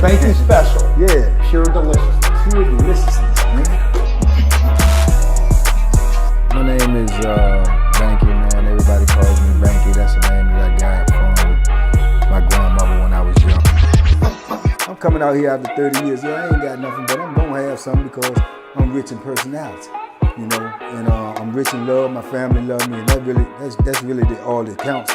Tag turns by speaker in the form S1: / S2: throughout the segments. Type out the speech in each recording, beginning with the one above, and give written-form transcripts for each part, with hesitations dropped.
S1: Banky special.
S2: Yeah.
S1: Pure deliciousness.
S2: Pure deliciousness, man. My name is Banky, man. Everybody calls me Banky. That's the name that I got from my grandmother when I was young. I'm coming out here after 30 years. Yeah, I ain't got nothing, but I'm gonna have something because I'm rich in personality, you know, and I'm rich in love. My family love me, and that's really all that counts.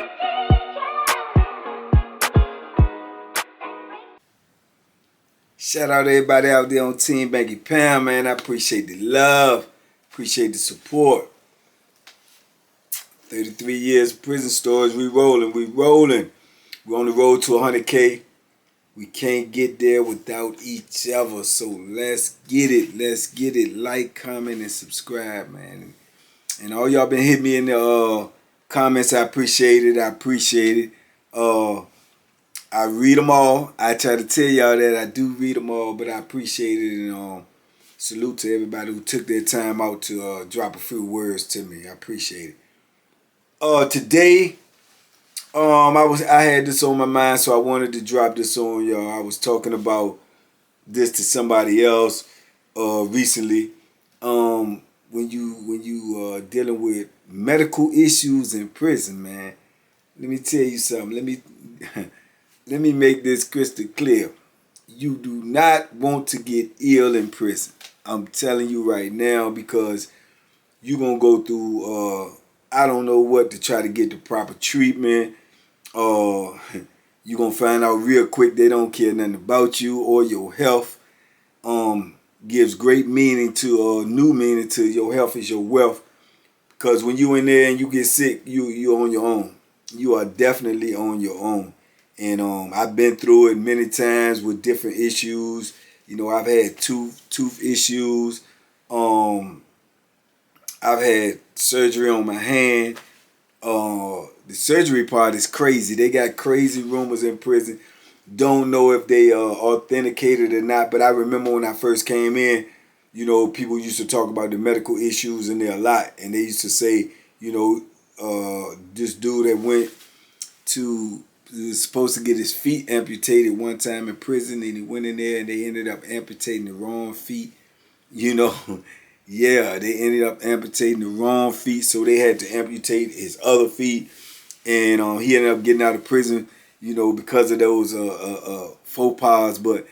S3: Shout out to everybody out there on Team Banky Pound, man. I appreciate the love, appreciate the support. 33 years of prison stories, we rolling. We're on the road to 100K. We can't get there without each other, so let's get it. Like, comment, and subscribe, man. And all y'all been hitting me in the comments, I appreciate it. I read them all. I try to tell y'all that I do read them all, but I appreciate it, and salute to everybody who took their time out to drop a few words to me. I appreciate it. Today, I had this on my mind, so I wanted to drop this on y'all. I was talking about this to somebody else recently. When you dealing with medical issues in prison, man, let me tell you something. Let me make this crystal clear. You do not want to get ill in prison. I'm telling you right now, because you're going to go through, I don't know what, to try to get the proper treatment. You're going to find out real quick they don't care nothing about you or your health. Gives great meaning to, new meaning to your health is your wealth. Because when you in there and you get sick, you're on your own. You are definitely on your own. And I've been through it many times with different issues. You know, I've had tooth issues. I've had surgery on my hand. The surgery part is crazy. They got crazy rumors in prison. Don't know if they authenticated or not. But I remember when I first came in, you know, people used to talk about the medical issues in there a lot. And they used to say, you know, this dude that was supposed to get his feet amputated one time in prison, and he went in there and they ended up amputating the wrong feet. You know, yeah, they ended up amputating the wrong feet, so they had to amputate his other feet. And he ended up getting out of prison, you know, because of those faux pas. But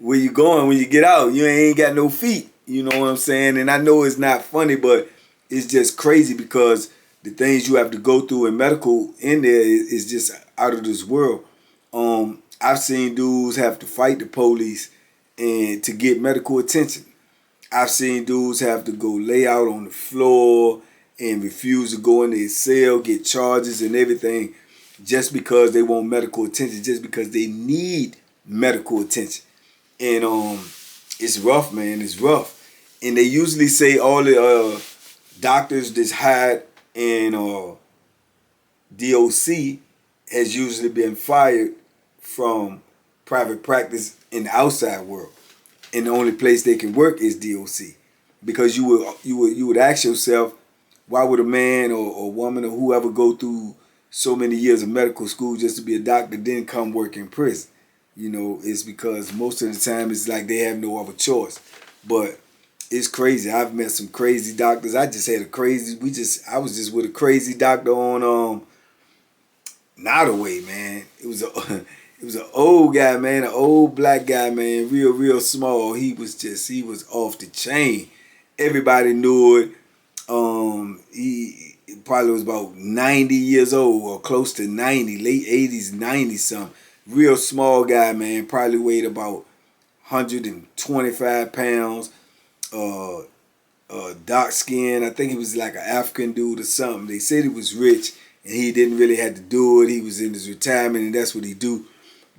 S3: where you going when you get out? You ain't got no feet. You know what I'm saying? And I know it's not funny, but it's just crazy because the things you have to go through in medical in there is just out of this world. I've seen dudes have to fight the police and to get medical attention. I've seen dudes have to go lay out on the floor and refuse to go in their cell, get charges and everything, just because they want medical attention, just because they need medical attention. And it's rough, man. It's rough. And they usually say all the doctors that's hired in DOC has usually been fired from private practice in the outside world, and the only place they can work is DOC. Because you would ask yourself, why would a man or woman or whoever go through so many years of medical school just to be a doctor, then come work in prison? You know, it's because most of the time it's like they have no other choice. But it's crazy. I've met some crazy doctors. I just had I was just with a crazy doctor on Nottoway, man. It was an old guy, man, an old black guy, man, real small. He was off the chain. Everybody knew it. He probably was about 90 years old or close to 90, late 80s, 90 something. Real small guy, man, probably weighed about 125 pounds. Dark skin. I think he was like an African dude or something. They said he was rich and he didn't really have to do it. He was in his retirement and that's what he do.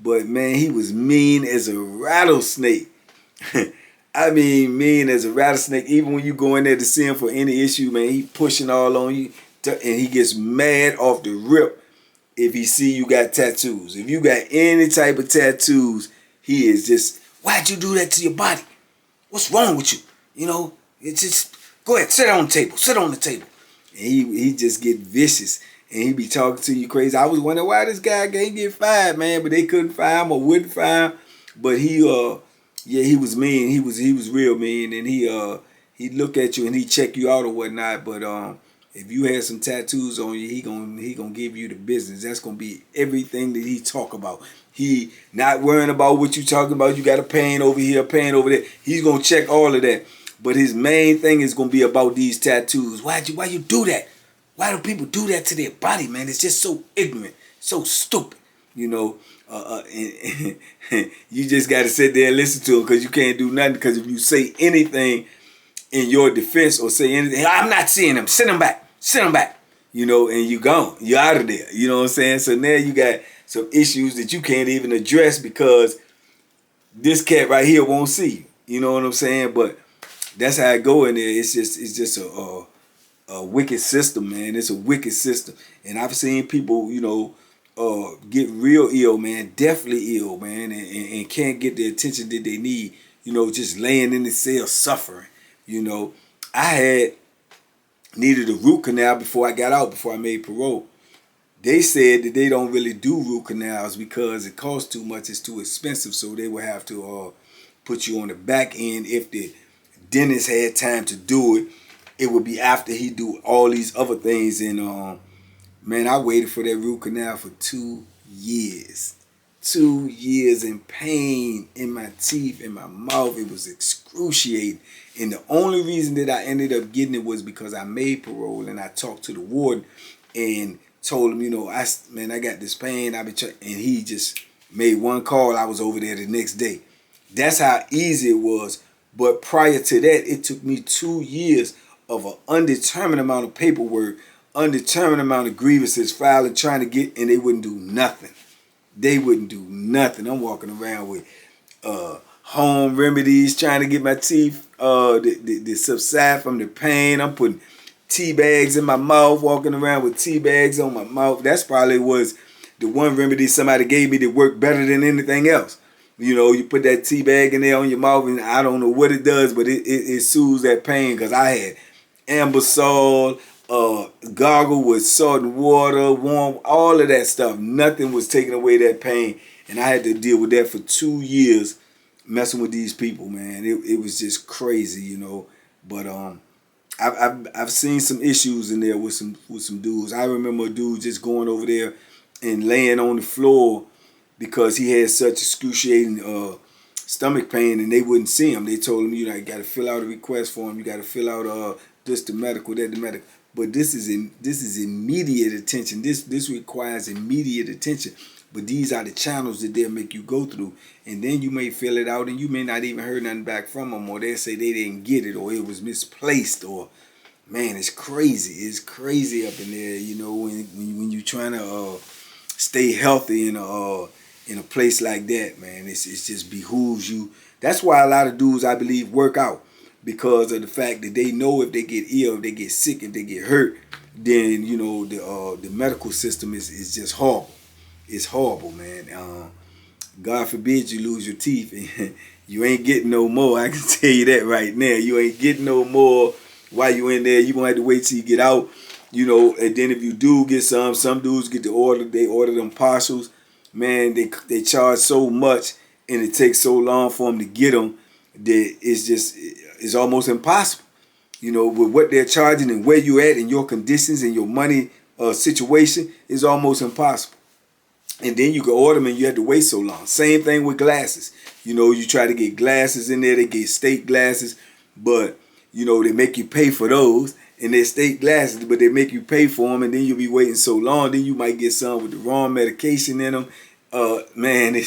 S3: But man, he was mean as a rattlesnake. I mean, mean as a rattlesnake. Even when you go in there to see him for any issue, man, he pushing all on you, and he gets mad off the rip if he see you got tattoos. If you got any type of tattoos, he is just, why'd you do that to your body? What's wrong with you? You know, it's just, go ahead, sit on the table. And he just get vicious. and he be talking to you crazy. I was wondering why this guy can't get fired, man, but they couldn't fire him or wouldn't fire him. But he was mean. He was real mean, and he'd look at you and he'd check you out or whatnot. But if you had some tattoos on you, he gonna give you the business. That's gonna be everything that he talk about. He not worrying about what you talking about. You got a pain over here, pain over there. He's gonna check all of that. But his main thing is gonna be about these tattoos. Why you do that? Why do people do that to their body, man? It's just so ignorant, so stupid, you know. And you just got to sit there and listen to him because you can't do nothing. Because if you say anything in your defense or say anything, I'm not seeing him. Send him back, you know, and you gone. You're out of there. You know what I'm saying? So now you got some issues that you can't even address because this cat right here won't see you. You know what I'm saying? But that's how it go in there. It's just a wicked system, man. It's a wicked system. And I've seen people, you know, get real ill, man, definitely ill, man, and can't get the attention that they need, you know, just laying in the cell suffering, you know. I needed a root canal before I got out, before I made parole. They said that they don't really do root canals because it costs too much, it's too expensive, so they would have to put you on the back end. If the dentist had time to do it, it would be after he do all these other things. And man, I waited for that root canal for 2 years. 2 years in pain in my teeth, in my mouth. It was excruciating. And the only reason that I ended up getting it was because I made parole and I talked to the warden and told him, you know, I got this pain. And he just made one call. I was over there the next day. That's how easy it was. But prior to that, it took me 2 years of an undetermined amount of paperwork, undetermined amount of grievances filed and trying to get, and they wouldn't do nothing. They wouldn't do nothing. I'm walking around with home remedies, trying to get my teeth to subside from the pain. I'm putting tea bags in my mouth, walking around with tea bags on my mouth. That's probably was the one remedy somebody gave me that worked better than anything else. You know, you put that tea bag in there on your mouth, and I don't know what it does, but it soothes that pain, because I had Ambisol, gargle with salt and water, warm, all of that stuff. Nothing was taking away that pain, and I had to deal with that for 2 years, messing with these people, man. It was just crazy, you know. But I've seen some issues in there with some dudes. I remember a dude just going over there and laying on the floor because he had such excruciating stomach pain, and they wouldn't see him. They told him, you know, you got to fill out a request form. You got to fill out this the medical, that the medical. But this is immediate attention. This requires immediate attention. But these are the channels that they'll make you go through, and then you may fill it out, and you may not even heard nothing back from them, or they'll say they didn't get it, or it was misplaced, or man, it's crazy. It's crazy up in there, you know, when you're trying to stay healthy in a place like that, man. It's just behooves you. That's why a lot of dudes, I believe, work out, because of the fact that they know if they get ill, if they get sick, if they get hurt, then, you know, the medical system is just horrible. It's horrible, man. God forbid you lose your teeth, and you ain't getting no more. I can tell you that right now. You ain't getting no more while you in there. You gonna have to wait till you get out, you know. And then if you do get some dudes get the order. They order them partials. Man, they charge so much, and it takes so long for them to get them that it's almost impossible. You know, with what they're charging and where you at and your conditions and your money situation, is almost impossible. And then you can order them and you have to wait so long. Same thing with glasses. You know, you try to get glasses in there, they get state glasses, but, you know, they make you pay for those, and they're state glasses, but they make you pay for them, and then you'll be waiting so long. Then you might get some with the wrong medication in them. Man, it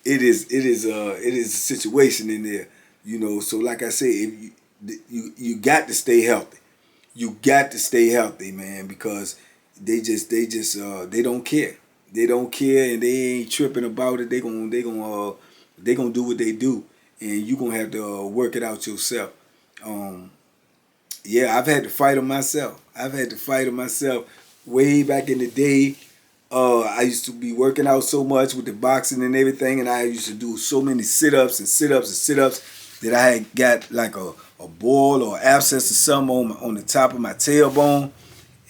S3: is a situation in there, you know. So like I said, if you got to stay healthy. You got to stay healthy, man, because they don't care. They don't care, and they ain't tripping about it. They gonna do what they do, and you gonna have to work it out yourself. Yeah, I've had to fight them myself. Way back in the day. I used to be working out so much with the boxing and everything, and I used to do so many sit-ups that I had got like a boil or abscess or something on the top of my tailbone.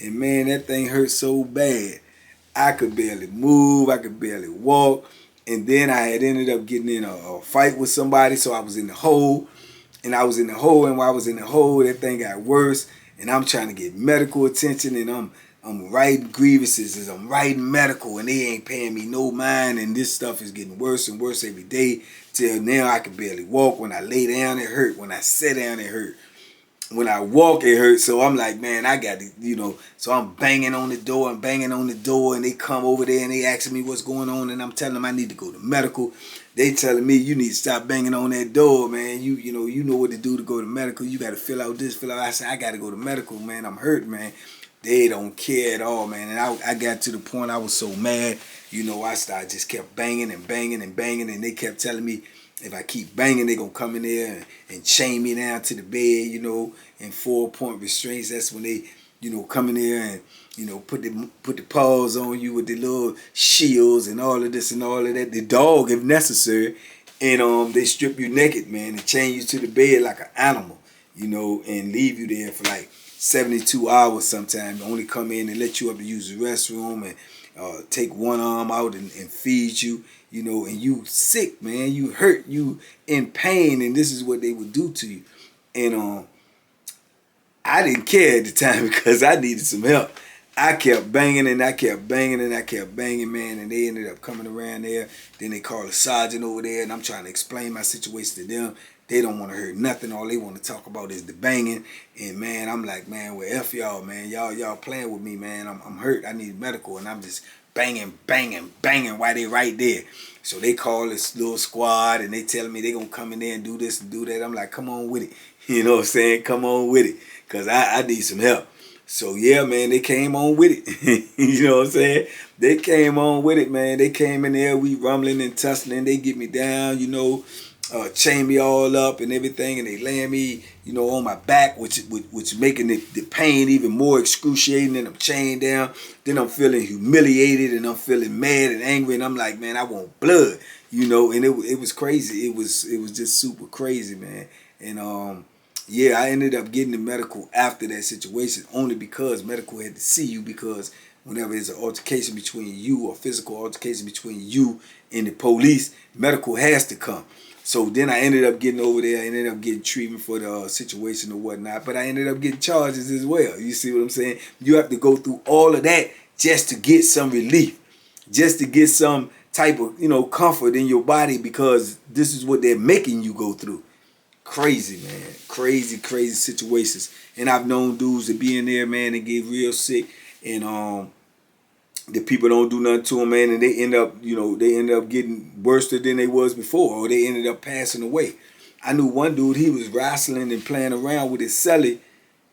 S3: And man, that thing hurt so bad. I could barely move. I could barely walk. And then I had ended up getting in a fight with somebody, so I was in the hole. And I was in the hole, and while I was in the hole, that thing got worse. And I'm trying to get medical attention, and I'm writing grievances, I'm writing medical, and they ain't paying me no mind. And this stuff is getting worse and worse every day. Till now, I can barely walk. When I lay down, it hurt. When I sit down, it hurt. When I walk, it hurts. So I'm like, man, I got to, so I'm banging on the door and banging on the door, and they come over there and they asking me what's going on, and I'm telling them I need to go to medical. They telling me, you need to stop banging on that door, man. You know what to do to go to medical. You got to fill out this, fill out. I said, I got to go to medical, man. I'm hurt, man. They don't care at all, man. And I got to the point I was so mad, I started just kept banging and banging and banging, and they kept telling me, if I keep banging, they gonna come in there and chain me down to the bed, in 4-point restraints. That's when they, come in there and, put the paws on you with the little shields and all of this and all of that. The dog, if necessary, and they strip you naked, man, and chain you to the bed like an animal, and leave you there for like 72 hours sometimes. Only come in and let you up to use the restroom and take one arm out and feed you. And you sick, man. You hurt, you in pain, and this is what they would do to you. And I didn't care at the time because I needed some help. I kept banging and I kept banging and I kept banging, man, and they ended up coming around there. Then they called a sergeant over there, and I'm trying to explain my situation to them. They don't want to hear nothing. All they want to talk about is the banging. And man, I'm like, man, well, F y'all, man. Y'all playing with me, man. I'm hurt. I need medical, and I'm just banging while they right there. So they call this little squad, and they telling me they gonna come in there and do this and do that. I'm like, come on with it. You know what I'm saying? Come on with it, because I need some help. So yeah, man, they came on with it. You know what I'm saying? They came on with it, man. They came in there, we rumbling and tussling. They get me down, chain me all up and everything, and they land me, on my back, which making the pain even more excruciating. And I'm chained down. Then I'm feeling humiliated, and I'm feeling mad and angry, and I'm like, man, I want blood, And it was crazy. It was just super crazy, man. And yeah, I ended up getting the medical after that situation, only because medical had to see you, because whenever there's an altercation between you, or physical altercation between you and the police, medical has to come. So then I ended up getting over there. I ended up getting treatment for the situation or whatnot. But I ended up getting charges as well. You see what I'm saying? You have to go through all of that just to get some relief. Just to get some type of, comfort in your body, because this is what they're making you go through. Crazy, man. Crazy situations. And I've known dudes that be in there, man, and get real sick. And the people don't do nothing to them, man, and they end up getting worse than they was before, or they ended up passing away. I knew one dude, he was wrestling and playing around with his celly,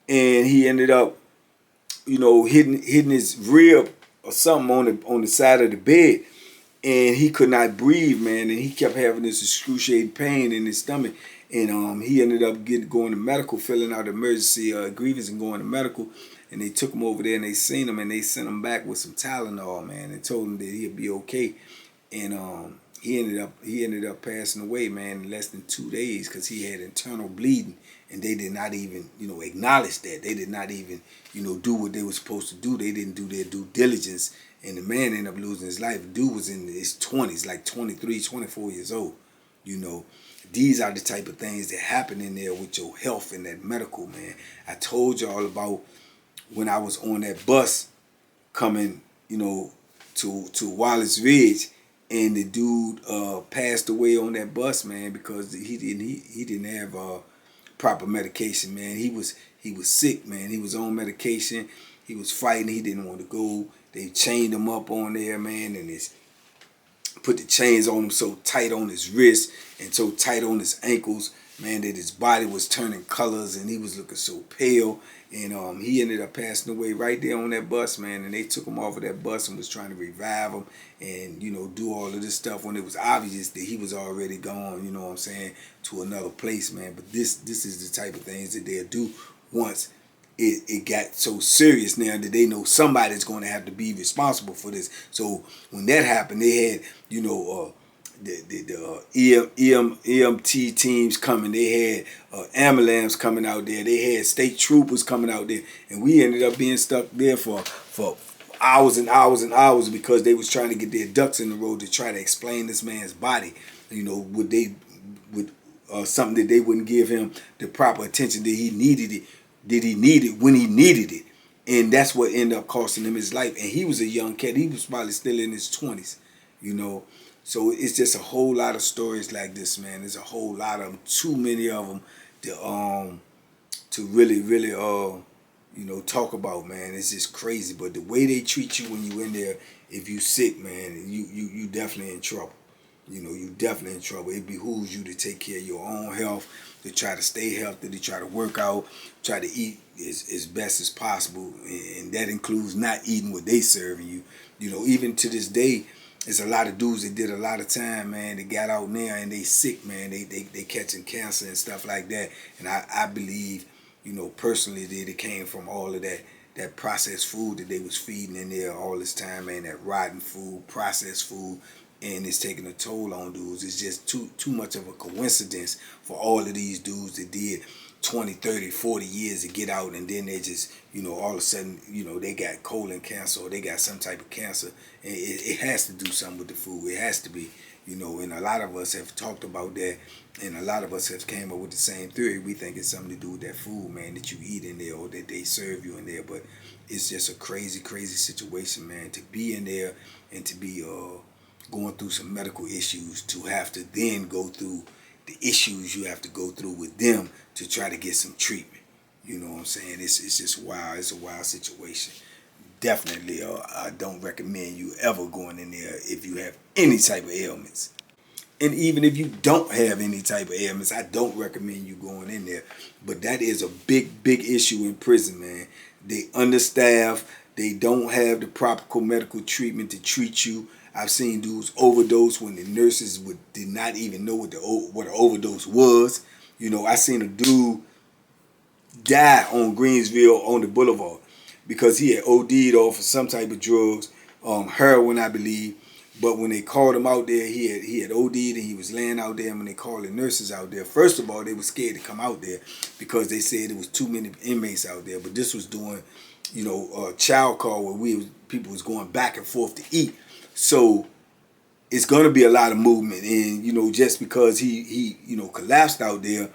S3: and he ended up, hitting his rib or something on the side of the bed, and he could not breathe, man, and he kept having this excruciating pain in his stomach. And he ended up going to medical, filling out emergency grievance and going to medical. And they took him over there and they seen him, and they sent him back with some Tylenol, man, and told him that he'd be okay. And he ended up passing away, man, in less than 2 days, because he had internal bleeding, and they did not even acknowledge that. They did not even do what they were supposed to do. They didn't do their due diligence, and the man ended up losing his life. The dude was in his 20s, like 23, 24 years old. These are the type of things that happen in there with your health and that medical, man. I told y'all about when I was on that bus coming, to Wallace Ridge, and the dude passed away on that bus, man, because he didn't have proper medication, man. He was sick, man. He was on medication. He was fighting. He didn't want to go. They chained him up on there, man, and put the chains on him so tight on his wrist and so tight on his ankles, man, that his body was turning colors, and he was looking so pale. And he ended up passing away right there on that bus, man. And they took him off of that bus and was trying to revive him and, do all of this stuff when it was obvious that he was already gone, to another place, man. But this is the type of things that they'll do once it got so serious now that they know somebody's going to have to be responsible for this. So when that happened, they had, EMT teams coming. They had ambulance coming out there. They had state troopers coming out there, and we ended up being stuck there for hours and hours and hours because they was trying to get their ducks in the road to try to explain this man's body. You know, would something that they wouldn't give him the proper attention that he needed it. Did he need it when he needed it? And that's what ended up costing him his life. And he was a young cat. He was probably still in his 20s, you know. So it's just a whole lot of stories like this, man. There's a whole lot of them. Too many of them to really, you know, talk about, man. It's just crazy. But the way they treat you when you in there, if you sick, man, you definitely in trouble. You know, you definitely in trouble. It behooves you to take care of your own health, to try to stay healthy, to try to work out, try to eat as best as possible. And that includes not eating what they serving you. You know, even to this day, there's a lot of dudes that did a lot of time, man. They got out there and they sick, man. They catching cancer and stuff like that. And I believe, you know, personally that it came from all of that processed food that they was feeding in there all this time, man. That rotten food, processed food. And it's taking a toll on dudes. It's just too much of a coincidence for all of these dudes that did 20, 30, 40 years to get out, and then they just, you know, all of a sudden, you know, they got colon cancer or they got some type of cancer. And it has to do something with the food. It has to be, you know, and a lot of us have talked about that, and a lot of us have came up with the same theory. We think it's something to do with that food, man, that you eat in there or that they serve you in there. But it's just a crazy, crazy situation, man, to be in there and to be going through some medical issues, to have to then go through the issues you have to go through with them to try to get some treatment. You know what I'm saying? It's just wild. It's a wild situation. Definitely, I don't recommend you ever going in there if you have any type of ailments. And even if you don't have any type of ailments, I don't recommend you going in there. But that is a big, big issue in prison, man. They understaffed. They don't have the proper medical treatment to treat you. I've seen dudes overdose when the nurses did not even know what an overdose was. You know, I seen a dude die on Greensville on the boulevard because he had OD'd off of some type of drugs, heroin, I believe. But when they called him out there, he had OD'd and he was laying out there. And when they called the nurses out there, first of all, they were scared to come out there because they said there was too many inmates out there. But this was during, you know, child call where people was going back and forth to eat. So it's going to be a lot of movement. And, you know, just because he you know, collapsed out there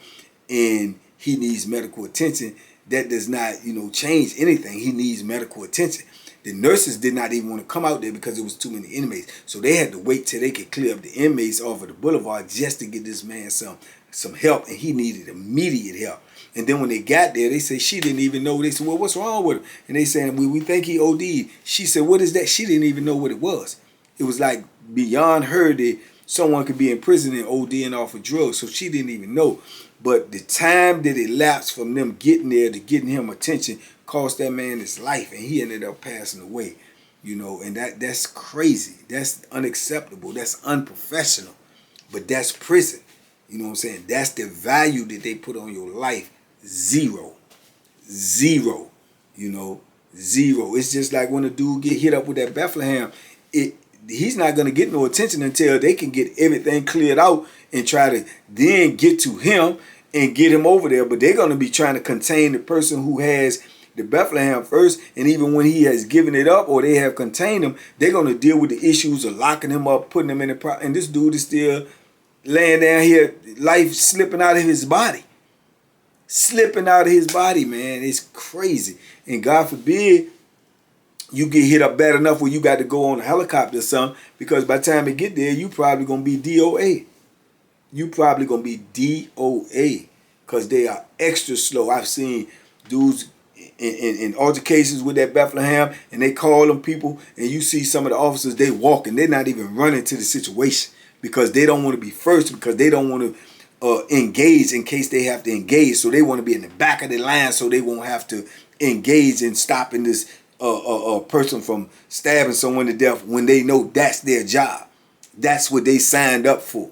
S3: and he needs medical attention, that does not, you know, change anything. He needs medical attention. The nurses did not even want to come out there because there was too many inmates. So they had to wait till they could clear up the inmates off of the boulevard just to get this man some help. And he needed immediate help. And then when they got there, they said she didn't even know. They said, well, what's wrong with him? And they said, we think he OD'd. She said, what is that? She didn't even know what it was. It was like beyond her that someone could be in prison and ODing off of drugs. So she didn't even know. But the time that elapsed from them getting there to getting him attention cost that man his life. And he ended up passing away. You know, and that's crazy. That's unacceptable. That's unprofessional. But that's prison. You know what I'm saying? That's the value that they put on your life. Zero. Zero. You know, zero. It's just like when a dude get hit up with that Bethlehem. He's not going to get no attention until they can get everything cleared out and try to then get to him and get him over there. But they're going to be trying to contain the person who has the Bethlehem first. And even when he has given it up or they have contained him, they're going to deal with the issues of locking him up, putting him in the and this dude is still laying down here, life slipping out of his body. Slipping out of his body, man. It's crazy. And God forbid you get hit up bad enough where you got to go on a helicopter or something, because by the time you get there, you probably going to be DOA. You probably going to be DOA because they are extra slow. I've seen dudes in altercations with that Bethlehem, and they call them people, and you see some of the officers, they walking. They're not even running to the situation because they don't want to be first, because they don't want to engage in case they have to engage. So they want to be in the back of the line so they won't have to engage in stopping this a person from stabbing someone to death when they know that's their job. That's what they signed up for.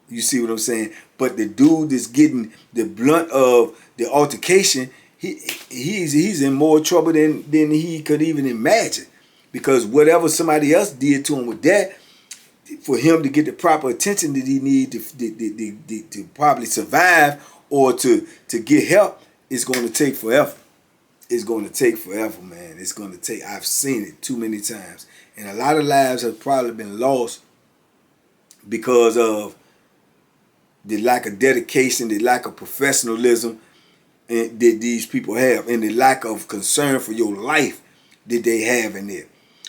S3: You see what I'm saying? But the dude that's getting the blunt of the altercation, he's in more trouble than he could even imagine. Because whatever somebody else did to him with that, for him to get the proper attention that he need to probably survive or to get help, it's going to take forever. It's going to take forever, man. It's going to take, I've seen it too many times. And a lot of lives have probably been lost because of the lack of dedication, the lack of professionalism that these people have, and the lack of concern for your life that they have in there.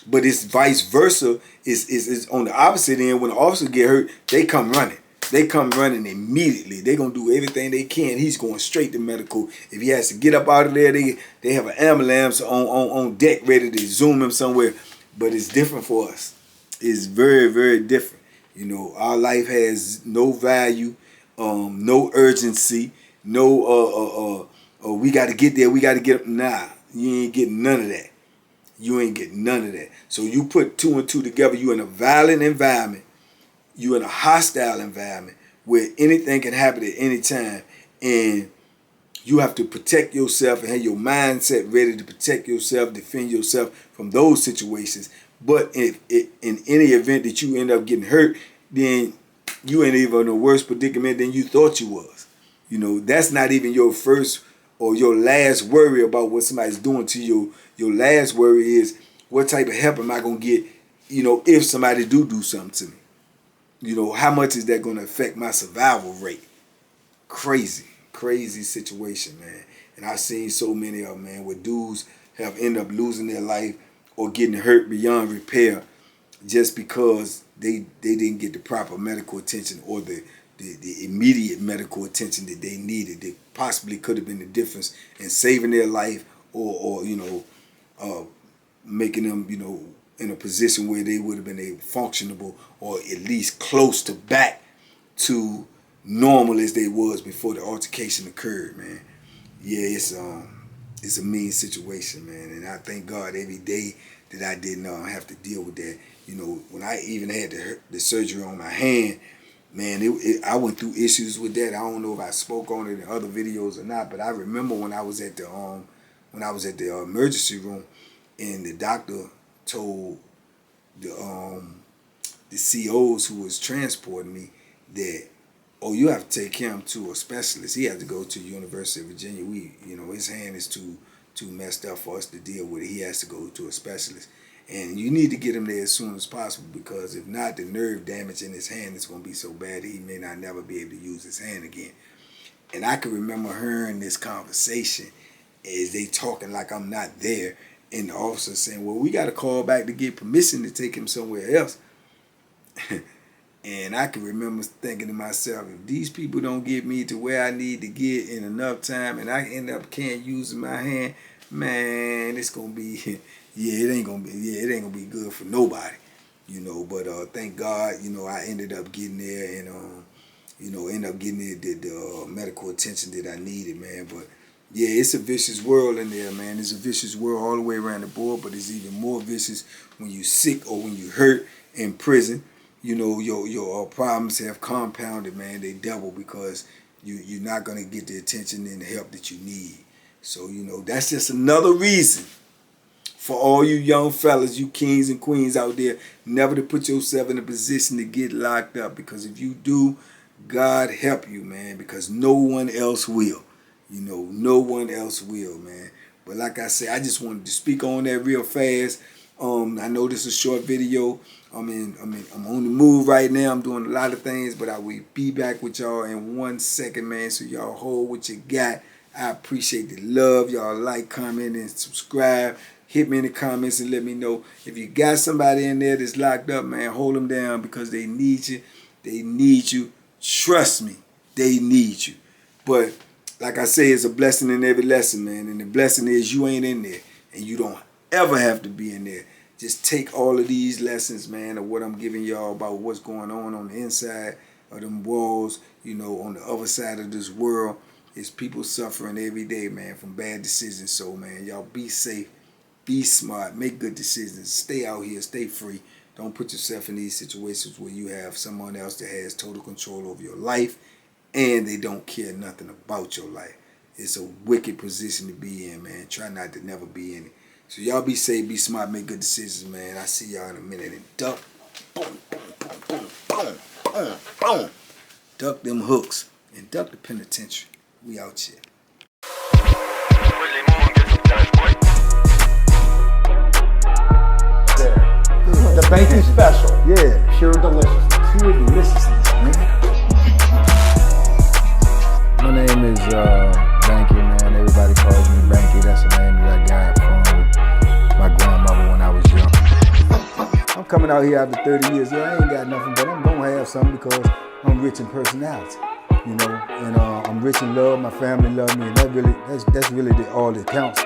S3: But it's vice versa. Is on the opposite end. When the officer get hurt, they come running. They come running immediately. They're going to do everything they can. He's going straight to medical. If he has to get up out of there, they have an ambulance on deck ready to zoom him somewhere. But it's different for us. It's very, very different. You know, our life has no value, no urgency, no, we got to get there, we got to get up. Nah, you ain't getting none of that. You ain't getting none of that. So you put two and two together, you in a violent environment, you in a hostile environment where anything can happen at any time, and you have to protect yourself and have your mindset ready to protect yourself, defend yourself from those situations. But if in any event that you end up getting hurt, then you ain't even in a worse predicament than you thought you was. You know, that's not even your first or your last worry about what somebody's doing to you. Your last worry is, what type of help am I going to get, you know, if somebody do something to me? You know, how much is that going to affect my survival rate? Crazy situation, man. And I've seen so many of them, man, where dudes have ended up losing their life or getting hurt beyond repair just because they didn't get the proper medical attention or the immediate medical attention that they needed. That possibly could have been the difference in saving their life or you know, making them, you know, in a position where they would have been functionable or at least close to back to normal as they was before the altercation occurred, man. Yeah, it's a mean situation, man, and I thank God every day that I didn't have to deal with that. You know, when I even had the surgery on my hand, man, I went through issues with that. I don't know if I spoke on it in other videos or not, but I remember when I was at the emergency room, and the doctor told the COs who was transporting me that, oh, you have to take him to a specialist. He had to go to University of Virginia. You know, his hand is too messed up for us to deal with it. He has to go to a specialist. And you need to get him there as soon as possible, because if not, the nerve damage in his hand is going to be so bad that he may not never be able to use his hand again. And I can remember hearing this conversation as they talking like I'm not there, and the officer saying, well, we got to call back to get permission to take him somewhere else. And I can remember thinking to myself, if these people don't get me to where I need to get in enough time and I end up can't use my hand, man, it's going to be, it ain't going to be good for nobody, you know. But thank God, you know, I ended up getting there and, you know, ended up getting the medical attention that I needed, man. But yeah, it's a vicious world in there, man. It's a vicious world all the way around the board, but it's even more vicious when you're sick or when you're hurt in prison. You know, your problems have compounded, man. They double because you're not going to get the attention and the help that you need. So, you know, that's just another reason for all you young fellas, you kings and queens out there, never to put yourself in a position to get locked up. Because if you do, God help you, man, because no one else will. You know, no one else will, man. But like I said, I just wanted to speak on that real fast. I know this is a short video. I'm on the move right now. I'm doing a lot of things, but I will be back with y'all in 1 second, man. So y'all hold what you got. I appreciate the love. Y'all like, comment, and subscribe. Hit me in the comments and let me know if you got somebody in there that's locked up, man. Hold them down because they need you. They need you. Trust me, they need you. But like I say, it's a blessing in every lesson, man. And the blessing is you ain't in there, and you don't ever have to be in there. Just take all of these lessons, man, of what I'm giving y'all about what's going on the inside of them walls, you know, on the other side of this world. Is people suffering every day, man, from bad decisions. So, man, y'all be safe, be smart, make good decisions, stay out here, stay free. Don't put yourself in these situations where you have someone else that has total control over your life and they don't care nothing about your life. It's a wicked position to be in, man. Try not to never be in it. So y'all be safe, be smart, make good decisions, man. I see y'all in a minute. And duck. Boom, boom, boom, boom. boom, boom, boom. Duck them hooks and duck the penitentiary. We out here.
S1: The Banky special.
S2: Yeah.
S1: Pure deliciousness.
S2: Pure deliciousness, man. My name is Banky, man. Everybody calls me Banky. That's the name that I got from my grandmother when I was young. I'm coming out here after 30 years. Yeah, I ain't got nothing, but I'm gonna have something because I'm rich in personality, you know, and I'm rich in love. My family love me, and that's really all that counts.